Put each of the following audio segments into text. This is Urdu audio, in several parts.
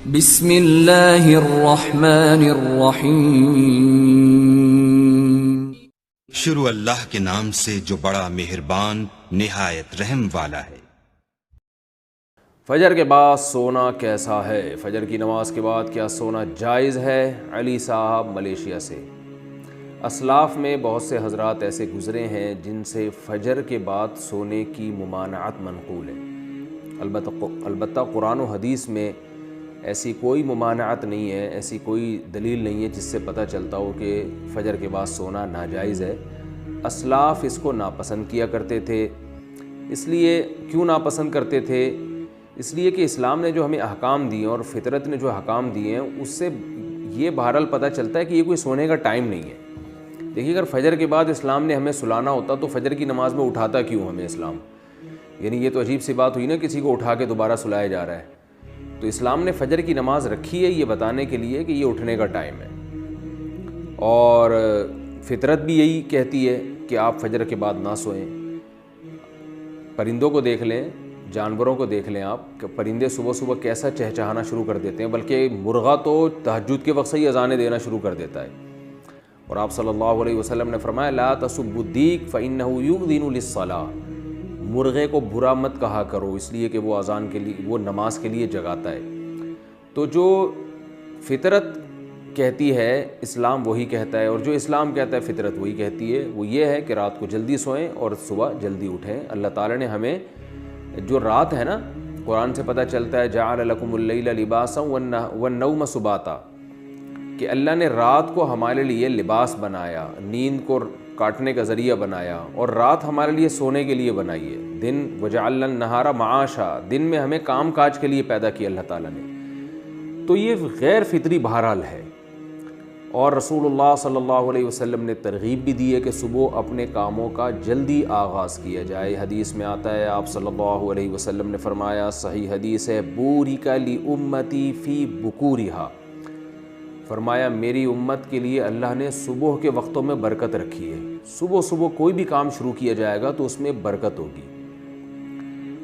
بسم اللہ الرحمن الرحیم۔ شروع اللہ کے نام سے جو بڑا مہربان نہایت رحم والا ہے۔ فجر کے بعد سونا کیسا ہے؟ فجر کی نماز کے بعد کیا سونا جائز ہے؟ علی صاحب ملیشیا سے۔ اسلاف میں بہت سے حضرات ایسے گزرے ہیں جن سے فجر کے بعد سونے کی ممانعت منقول ہے۔ البتہ قرآن و حدیث میں ایسی کوئی ممانعت نہیں ہے، ایسی کوئی دلیل نہیں ہے جس سے پتہ چلتا ہو کہ فجر کے بعد سونا ناجائز ہے۔ اسلاف اس کو ناپسند کیا کرتے تھے۔ اس لیے کیوں ناپسند کرتے تھے؟ اس لیے کہ اسلام نے جو ہمیں احکام دیے اور فطرت نے جو احکام دیے ہیں اس سے یہ بہرحال پتہ چلتا ہے کہ یہ کوئی سونے کا ٹائم نہیں ہے۔ دیکھیے، اگر فجر کے بعد اسلام نے ہمیں سلانا ہوتا تو فجر کی نماز میں اٹھاتا کیوں ہمیں اسلام؟ یعنی یہ تو عجیب سی بات ہوئی نا، کسی کو اٹھا کے دوبارہ سلایا جا رہا ہے۔ تو اسلام نے فجر کی نماز رکھی ہے یہ بتانے کے لیے کہ یہ اٹھنے کا ٹائم ہے، اور فطرت بھی یہی کہتی ہے کہ آپ فجر کے بعد نہ سوئیں۔ پرندوں کو دیکھ لیں، جانوروں کو دیکھ لیں آپ کہ پرندے صبح صبح کیسا چہچہانا شروع کر دیتے ہیں، بلکہ مرغا تو تہجد کے وقت سے ہی اذانیں دینا شروع کر دیتا ہے۔ اور آپ صلی اللہ علیہ وسلم نے فرمایا لا تسبوا الدیک فإنہ یؤذن للصلاۃ، مرغے کو برا مت کہا کرو اس لیے کہ وہ اذان کے لیے، وہ نماز کے لیے جگاتا ہے۔ تو جو فطرت کہتی ہے اسلام وہی کہتا ہے، اور جو اسلام کہتا ہے فطرت وہی کہتی ہے۔ وہ یہ ہے کہ رات کو جلدی سوئیں اور صبح جلدی اٹھیں۔ اللہ تعالیٰ نے ہمیں جو رات ہے نا، قرآن سے پتہ چلتا ہے جعل لکم اللیل لباسا والنوم سباتا، کہ اللہ نے رات کو ہمارے لیے لباس بنایا، نیند کو کاٹنے کا ذریعہ بنایا، اور رات ہمارے لیے سونے کے لیے بنائی ہے۔ دن وجعلنا النہار معاشا، دن میں ہمیں کام کاج کے لیے پیدا کیا اللہ تعالیٰ نے۔ تو یہ غیر فطری بہرحال ہے، اور رسول اللہ صلی اللہ علیہ وسلم نے ترغیب بھی دی ہے کہ صبح اپنے کاموں کا جلدی آغاز کیا جائے۔ حدیث میں آتا ہے، آپ صلی اللہ علیہ وسلم نے فرمایا، صحیح حدیث ہے، بورک لامتی فی بکورہا، فرمایا میری امت کے لیے اللہ نے صبح کے وقتوں میں برکت رکھی ہے۔ صبح صبح کوئی بھی کام شروع کیا جائے گا تو اس میں برکت ہوگی۔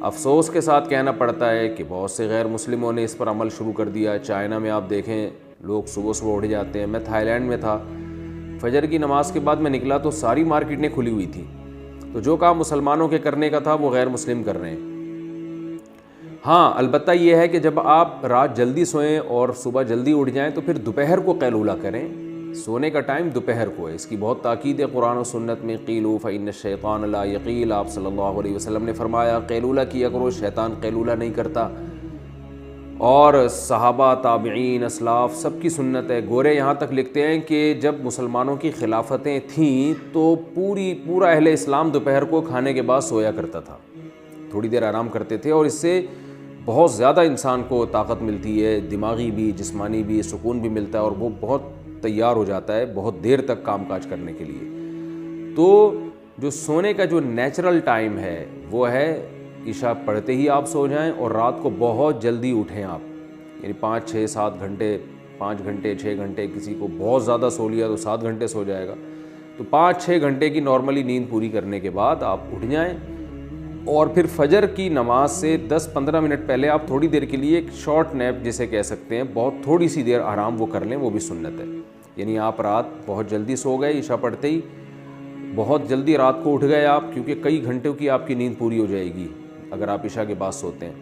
افسوس کے ساتھ کہنا پڑتا ہے کہ بہت سے غیر مسلموں نے اس پر عمل شروع کر دیا۔ چائنا میں آپ دیکھیں لوگ صبح صبح اٹھ جاتے ہیں۔ میں تھائی لینڈ میں تھا، فجر کی نماز کے بعد میں نکلا تو ساری مارکیٹیں کھلی ہوئی تھیں، تو جو کام مسلمانوں کے کرنے کا تھا وہ غیر مسلم کر رہے ہیں۔ ہاں، البتہ یہ ہے کہ جب آپ رات جلدی سوئیں اور صبح جلدی اٹھ جائیں تو پھر دوپہر کو قیلولہ کریں۔ سونے کا ٹائم دوپہر کو ہے، اس کی بہت تاکید ہے قرآن و سنت میں۔ قیلوا فإن الشیطان لا یقیل، آپ صلی اللہ علیہ وسلم نے فرمایا قیلولہ کیا کرو، شیطان قیلولہ نہیں کرتا۔ اور صحابہ، تابعین، اسلاف سب کی سنت ہے۔ گورے یہاں تک لکھتے ہیں کہ جب مسلمانوں کی خلافتیں تھیں تو پورا اہل اسلام دوپہر کو کھانے کے بعد سویا کرتا تھا، تھوڑی دیر آرام کرتے تھے، اور اس سے بہت زیادہ انسان کو طاقت ملتی ہے، دماغی بھی جسمانی بھی سکون بھی ملتا ہے، اور وہ بہت تیار ہو جاتا ہے بہت دیر تک کام کاج کرنے کے لیے۔ تو جو سونے کا جو نیچرل ٹائم ہے وہ ہے عشاء پڑھتے ہی آپ سو جائیں، اور رات کو بہت جلدی اٹھیں آپ، یعنی 5 6 7 گھنٹے، 5 گھنٹے 6 گھنٹے، کسی کو بہت زیادہ سو لیا تو 7 گھنٹے سو جائے گا، تو 5 6 گھنٹے کی نارملی نیند پوری کرنے کے بعد آپ اٹھ جائیں، اور پھر فجر کی نماز سے 10 15 منٹ پہلے آپ تھوڑی دیر کے لیے ایک شارٹ نیپ جسے کہہ سکتے ہیں، بہت تھوڑی سی دیر آرام وہ کر لیں، وہ بھی سنت ہے۔ یعنی آپ رات بہت جلدی سو گئے، عشاء پڑھتے ہی بہت جلدی رات کو اٹھ گئے آپ، کیونکہ کئی گھنٹوں کی آپ کی نیند پوری ہو جائے گی اگر آپ عشاء کے بعد سوتے ہیں۔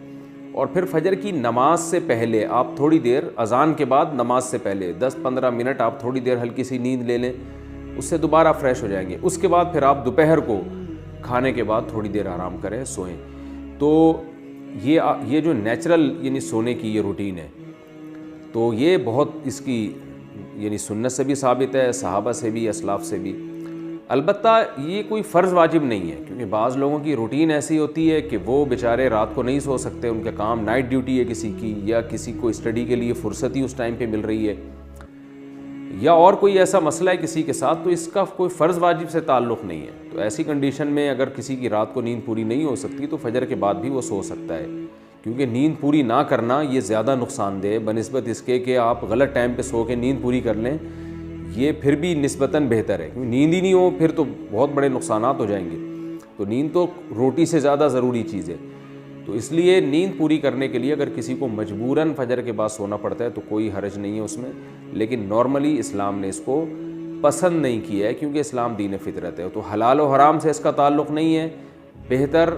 اور پھر فجر کی نماز سے پہلے آپ تھوڑی دیر، اذان کے بعد نماز سے پہلے 10 15 منٹ آپ تھوڑی دیر ہلکی سی نیند لے لیں، اس سے دوبارہ فریش ہو جائیں گے۔ اس کے بعد پھر آپ دوپہر کو کھانے کے بعد تھوڑی دیر آرام کریں، سوئیں۔ تو یہ جو نیچرل یعنی سونے کی یہ روٹین ہے، تو یہ بہت اس کی یعنی سنت سے بھی ثابت ہے، صحابہ سے بھی، اسلاف سے بھی۔ البتہ یہ کوئی فرض واجب نہیں ہے، کیونکہ بعض لوگوں کی روٹین ایسی ہوتی ہے کہ وہ بیچارے رات کو نہیں سو سکتے، ان کا کام نائٹ ڈیوٹی ہے کسی کی، یا کسی کو اسٹڈی کے لیے فرصت ہی اس ٹائم پہ مل رہی ہے، یا اور کوئی ایسا مسئلہ ہے کسی کے ساتھ، تو اس کا کوئی فرض واجب سے تعلق نہیں ہے۔ تو ایسی کنڈیشن میں اگر کسی کی رات کو نیند پوری نہیں ہو سکتی تو فجر کے بعد بھی وہ سو سکتا ہے، کیونکہ نیند پوری نہ کرنا یہ زیادہ نقصان دہ بنسبت اس کے کہ آپ غلط ٹائم پہ سو کے نیند پوری کر لیں، یہ پھر بھی نسبتاً بہتر ہے، کیونکہ نیند ہی نہیں ہو پھر تو بہت بڑے نقصانات ہو جائیں گے۔ تو نیند تو روٹی سے زیادہ ضروری چیز ہے۔ تو اس لیے نیند پوری کرنے کے لیے اگر کسی کو مجبوراً فجر کے بعد سونا پڑتا ہے تو کوئی حرج نہیں ہے اس میں، لیکن نارملی اسلام نے اس کو پسند نہیں کیا ہے، کیونکہ اسلام دین فطرت ہے، تو حلال و حرام سے اس کا تعلق نہیں ہے، بہتر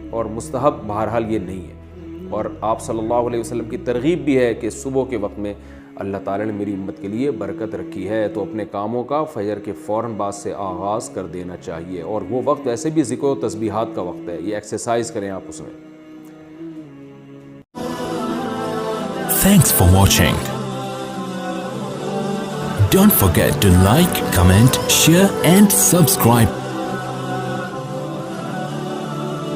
اور مستحب بہرحال یہ نہیں ہے۔ اور آپ صلی اللہ علیہ وسلم کی ترغیب بھی ہے کہ صبح کے وقت میں اللہ تعالیٰ نے میری امت کے لیے برکت رکھی ہے، تو اپنے کاموں کا فجر کے فوراً بعد سے آغاز کر دینا چاہیے، اور وہ وقت ویسے بھی ذکر و تسبیحات کا وقت ہے، یہ ایکسرسائز کریں آپ اس میں۔ Thanks for watching. Don't forget to like, comment, share and subscribe.